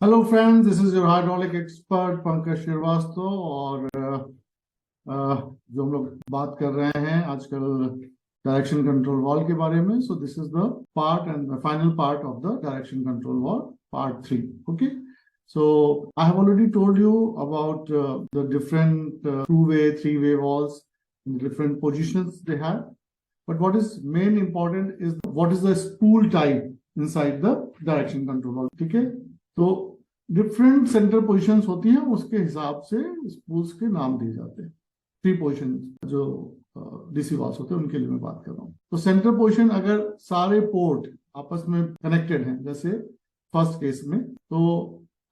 Hello friends, this is your hydraulic expert Pankaj Srivastava. और जो हम लोग बात कर रहे हैं आजकल डायरेक्शन कंट्रोल वॉल्व के बारे में। सो this is the part and the final part of the direction control valve, part 3. Okay, so I have already told you about the different two-way, three-way valves, different positions they have. But what is main important is what is the spool type inside the direction control valve. ठीक है, तो different centre positions होती हैं, उसके हिसाब से spools के नाम दिए जाते हैं. 3 पोजीशन जो डीसी वाल्व्स होते हैं उनके लिए मैं बात कर रहा हूँ. तो सेंटर पोजीशन अगर सारे पोर्ट आपस में कनेक्टेड हैं, जैसे फर्स्ट केस में, तो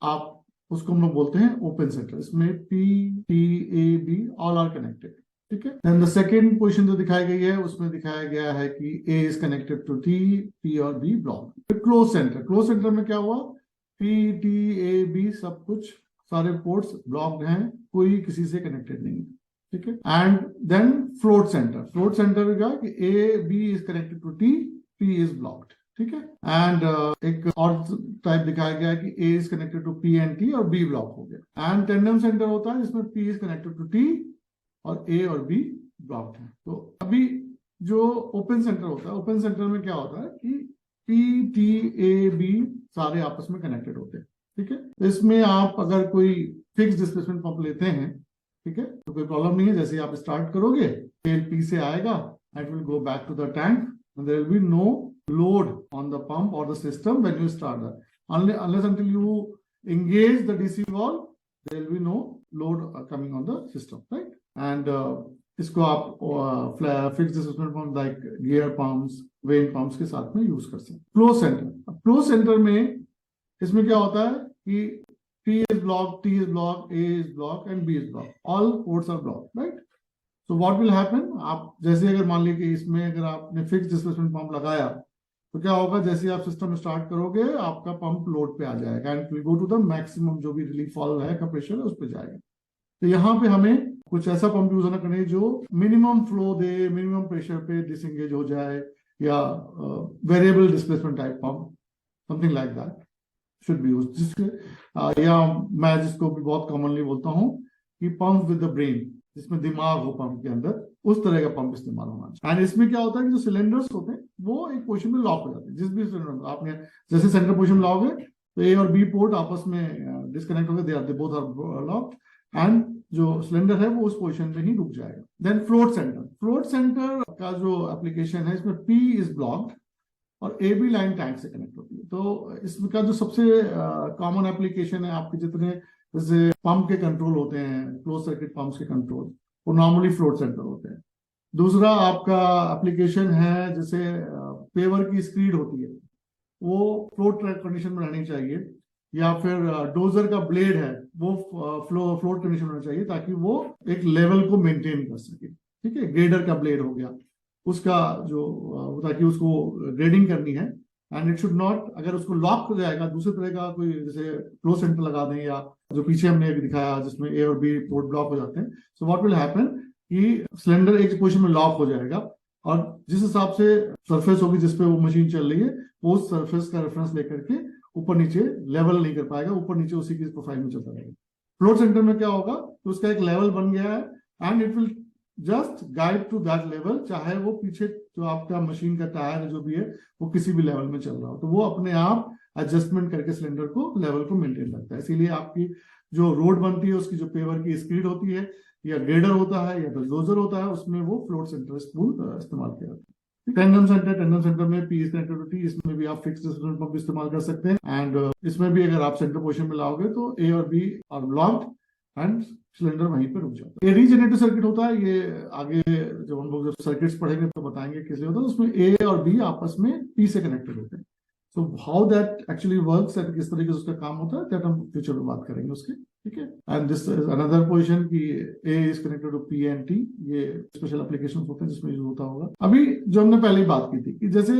आप उसको हम लोग बोलते हैं ओपन सेंटर. इसमें P, T, A, B all are connected. ठीक है. देन द सेकंड पोजीशन जो दिखाई गई है उसमें दिखाया गया है कि A is connected to T, P और B block. Close centre, close centre में क्या हुआ, पी, टी, ए, बी सब कुछ सारे पोर्ट्स ब्लॉक्ड हैं, कोई किसी से कनेक्टेड नहीं है. ठीक है. And then float centre, float centre का कि A, B is connected to T, P is blocked. ठीक है. एंड एक और टाइप दिखाया गया है कि A is connected to P and T और बी ब्लॉक हो गया. एंड टेंडम सेंटर होता है जिसमें P is connected to T और ए और बी ब्लॉक्ड है. तो अभी जो ओपन सेंटर होता है, ओपन सेंटर में क्या होता है कि पी, टी, ए, बी सारे आपस में कनेक्टेड होते हैं. ठीक है. तो इसमें आप अगर कोई फिक्स डिस्प्लेसमेंट पंप लेते हैं, ठीक है, तो कोई प्रॉब्लम नहीं है. जैसे आप स्टार्ट करोगे, तेल पी से आएगा, it will go back to the tank and there will be no load on the pump or the system when you start that. Unless until you engage the DC valve, there will be no load coming on the system, right? And इसको आप fix displacement pump like gear pumps, when pumps के साथ में use कर सकते हैं. Close centre, close centre में इसमें क्या होता है कि P is blocked, T is blocked, A is blocked and B is blocked. All ports are blocked, right? So what will happen? आप जैसे अगर मान लीजिए कि इसमें अगर आपने फिक्स डिस्प्लेसमेंट पंप लगाया तो क्या होगा, जैसे आप सिस्टम स्टार्ट करोगे आपका पंप लोड पे आ जाएगा and will go to the maximum जो भी रिलीफ वाल्व है का प्रेशर है उस पे जाएगा. तो यहाँ पे हमें कुछ ऐसा पंप यूज होना चाहिए जो मिनिमम फ्लो दे, मिनिमम प्रेशर पे डिसएंगेज हो जाए, या variable displacement type pump, something like that should be used. जिसके या मैं जिसको भी बहुत कॉमनली बोलता हूँ कि पंप विद द ब्रेन, जिसमें दिमाग हो पंप के अंदर, उस तरह का पंप इस्तेमाल होना चाहिए. एंड इसमें क्या होता है कि जो सिलेंडर्स होते हैं वो एक पोजीशन में लॉक हो जाते हैं. जिस भी सिलेंडर आपने जैसे सेंटर पोजीशन में लाओगे तो ए और बी पोर्ट आपस में डिस्कनेक्ट हो गए, they both are locked and जो सिलेंडर है वो उस पोजीशन में ही रुक जाएगा. Then float centre, float centre का जो एप्लीकेशन है इसमें पी इज ब्लॉक्ड और ए बी लाइन टैंक से कनेक्ट होती है. तो इसका जो सबसे कॉमन एप्लीकेशन है, आपके जितने जैसे पंप के कंट्रोल होते हैं, क्लोज सर्किट पंप्स के कंट्रोल, वो नॉर्मली फ्लोट सेंटर होते हैं. दूसरा आपका एप्लीकेशन है जैसे पेवर की स्क्रीड होती है, वो फ्लोट कंडीशन में रहनी चाहिए, या फिर डोजर का ब्लेड है वो फ्लोट कंडीशन में रहना चाहिए ताकि वो एक लेवल को मेंटेन कर सके. ठीक है. ग्रेडर का ब्लेड हो गया, उसका जो ताकि उसको ग्रेडिंग करनी है एंड इट शुड नॉट, अगर उसको लॉक हो जाएगा दूसरे तरह का कोई जैसे क्लोज सेंटर लगा दें, या जो पीछे हमने दिखाया जिसमें ए और बी पोर्ट ब्लॉक हो जाते हैं. सो व्हाट विल हैपन कि सिलेंडर एक पोजीशन में लॉक हो जाएगा और जिस हिसाब से सरफेस होगी जिसपे वो मशीन चल रही है, वो सरफेस का रेफरेंस लेकर के ऊपर नीचे लेवल नहीं कर पाएगा, ऊपर नीचे उसी की प्रोफाइल में चलता रहेगा. फ्लोट सेंटर में क्या होगा, तो उसका एक लेवल बन गया है and it will just guide to that level, चाहे वो पीछे जो आपका मशीन का टायर जो भी है वो किसी भी लेवल में चल रहा हो, तो वो अपने आप एडजस्टमेंट करके सिलेंडर को लेवल को मेंटेन रखता है. इसीलिए आपकी जो रोड बनती है उसकी जो पेवर की स्पीड होती है, या ग्रेडर होता है या डोजर होता है, उसमें वो फ्लोट सेंटर स्पूल इस्तेमाल किया जाता है. टेंडम सेंटर, टेंडम सेंटर में P is connected to T, इसमें भी आप फिक्स डिस्प्लेसमेंट पंप इस्तेमाल कर सकते हैं. एंड इसमें भी अगर आप सेंटर पोजीशन में लाओगे तो ए और B are blocked and cylinder वहीं पे रुक जाता है. ये रीजनरेटिव सर्किट होता है, ये आगे जब हम लोग सर्किट्स पढ़ेंगे तो बताएंगे कैसे होता है. उसमें ए और बी आपस में पी से कनेक्टेड होते हैं. So how that actually works, किस तरीके से उसका काम होता है, दैट हम फ्यूचर में बात करेंगे उसके. ठीक है. And this is another position कि A is connected to P and T, ये स्पेशल एप्लीकेशंस होते हैं जिसमें यूज होता होगा. अभी जो हमने पहले बात की थी कि जैसे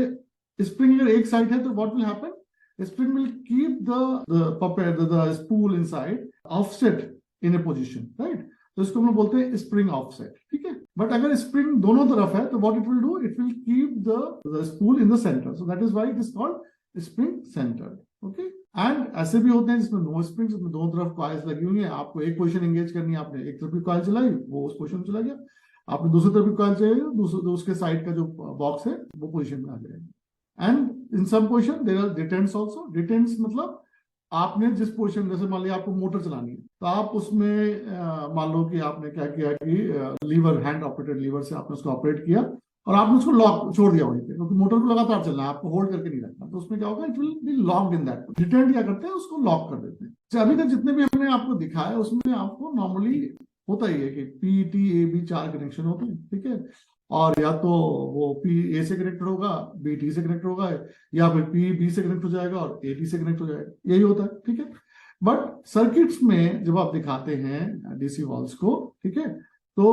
स्प्रिंग अगर एक साइड है तो what will happen, spring will keep the spool inside offset in A position, right. तो इसको हम लोग बोलते हैं स्प्रिंग ऑफसेट. ठीक है. बट अगर स्प्रिंग दोनों तरफ है तो what it will do, it will keep the spool in the centre. So that is why it is called spring centre. Okay. And ऐसे भी होते हैं जिसमें नो स्प्रिंग्स, उसमें दोनों तरफ कॉइल्स लगी हुई है, आपको एक पोजीशन एंगेज करनी है, आपने एक तरफ की कॉइल चलाई, वो उस पोजीशन में चला गया, आपने दूसरी तरफ की कॉइल चलाई, दूसरे उसके साइड का जो बॉक्स है वो पोजीशन में आ जाएगा। And in some position there are detents also. Detents मतलब आपने जिस पोजीशन, जैसे मान लिया आपको मोटर चलानी है, तो आप उसमें मान लो कि आपने क्या किया कि लीवर, हैंड ऑपरेटेड लीवर से आपने उसको ऑपरेट किया और आपने उसको लॉक छोड़ दिया वहीं पे, क्योंकि मोटर को लगातार चलना है, आपको होल्ड करके नहीं रखना, तो उसमें क्या होगा, it will be locked in that. Detent क्या करते हैं, उसको लॉक कर देते हैं। तो अभी तक जितने भी हमने आपको दिखाया उसमें आपको नॉर्मली होता ही है कि PTAB 4 कनेक्शन होते हैं, ठीक है। और या तो वो PA से कनेक्टेड होगा, BT से कनेक्ट होगा, या फिर PB से कनेक्ट हो जाएगा और AT से कनेक्ट हो जाएगा, यही होता है, ठीक है। बट सर्किट्स में जब आप दिखाते हैं DC वॉल्स को, ठीक है, तो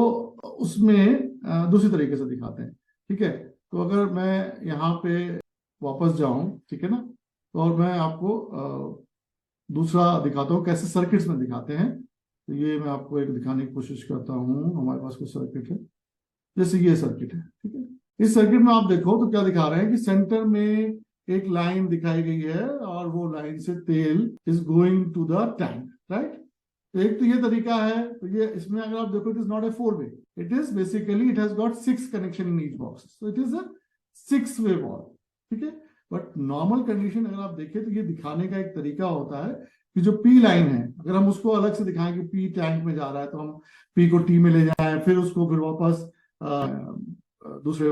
उसमें दूसरी तरीके से दिखाते हैं, ठीक है। तो अगर मैं यहाँ पे वापस जाऊं, ठीक है ना, तो और मैं आपको दूसरा दिखाता हूँ कैसे सर्किट्स में दिखाते हैं। तो ये मैं आपको एक दिखाने की कोशिश करता हूँ। हमारे पास कुछ सर्किट है, जैसे ये सर्किट है, ठीक है। इस सर्किट में आप देखो तो क्या दिखा रहे हैं कि सेंटर में एक लाइन दिखाई गई है और वो लाइन से तेल is going to the tank, right. तो एक तो ये तरीका है। तो ये इसमें अगर आप देखो, it is not a 4 way, it is basically it has got 6 connection in each box, so it is a 6 way wall, ठीक है। बट नॉर्मल कंडीशन अगर आप देखें तो ये दिखाने का एक तरीका होता है कि जो P लाइन है, अगर हम उसको अलग से दिखाएं कि P टैंक में जा रहा है, तो हम P को T में ले जाएं, फिर उसको फिर वापस दूसरे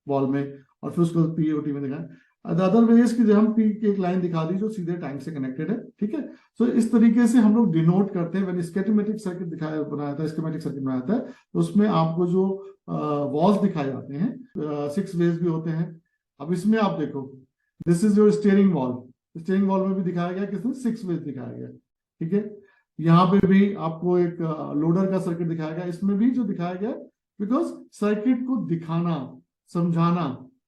वॉल में, और फिर उसको POT में दिखाएं। अदर वेज की हम P की एक लाइन दिखा दी जो सीधे टैंक से कनेक्टेड है, ठीक है। सो इस तरीके से हम लोग डिनोट करते हैं। व्हेन स्कीमेटिक सर्किट बनाया था, स्कीमेटिक सर्किट बनाया था, तो उसमें आपको जो वॉल्स दिखाए जाते हैं 6 वेज भी होते हैं। अब इसमें आप देखो, this is your steering wall. Steering wall में भी दिखाया गया, किसमें 6 वेज दिखाया गया, ठीक है। यहाँ पे भी आपको एक लोडर का सर्किट दिखाया गया, इसमें भी जो दिखाया गया, बिकॉज सर्किट को दिखाना, समझाना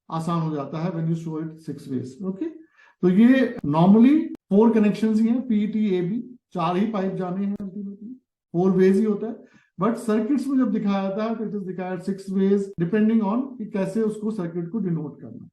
आसान हो जाता है when you show it 6 ways, okay. तो ये नॉर्मली 4 कनेक्शंस ही हैं, PTAB 4 ही पाइप जाने हैं, अल्टीमेटली 4 वेज ही होता है। बट सर्किट्स में जब दिखाया जाता है तो इट इज दिखाया 6 वेज, डिपेंडिंग ऑन कि कैसे उसको सर्किट को डिनोट करना,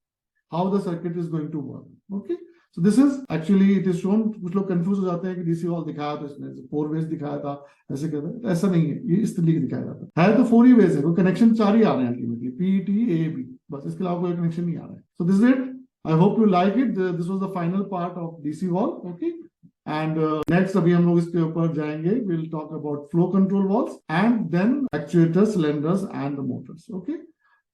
how the circuit is going to work, okay. So this is actually it is shown. कुछ लोग कंफ्यूज हो जाते हैं कि DC वॉल दिखाया तो इसने 4 वेज दिखाया था, ऐसे कहते हैं, ऐसा नहीं है, ये इस तरीके दिखाया जाता है तो 4 ही वेज है, वो कनेक्शन 4 ही आ रहे हैं अल्टीमेटली, PTAB, बस, इसके अलावा कोई कनेक्शन नहीं आ रहा है। So this is it, I hope you like it. This was the final part of DC valve, okay. And next अभी हम लोग इसके ऊपर जाएंगे, will talk about flow control valves and then actuators, cylinders and the motors, okay.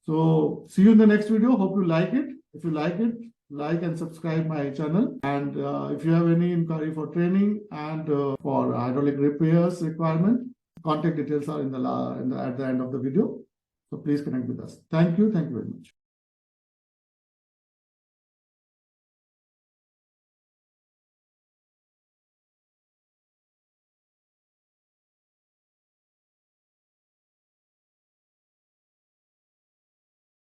So see you in the next video. Hope you like it. If you like it, like and subscribe my channel. And if you have any inquiry for training and for hydraulic repairs requirement, contact details are at the end of the video. So please connect with us. Thank you. Thank you very much.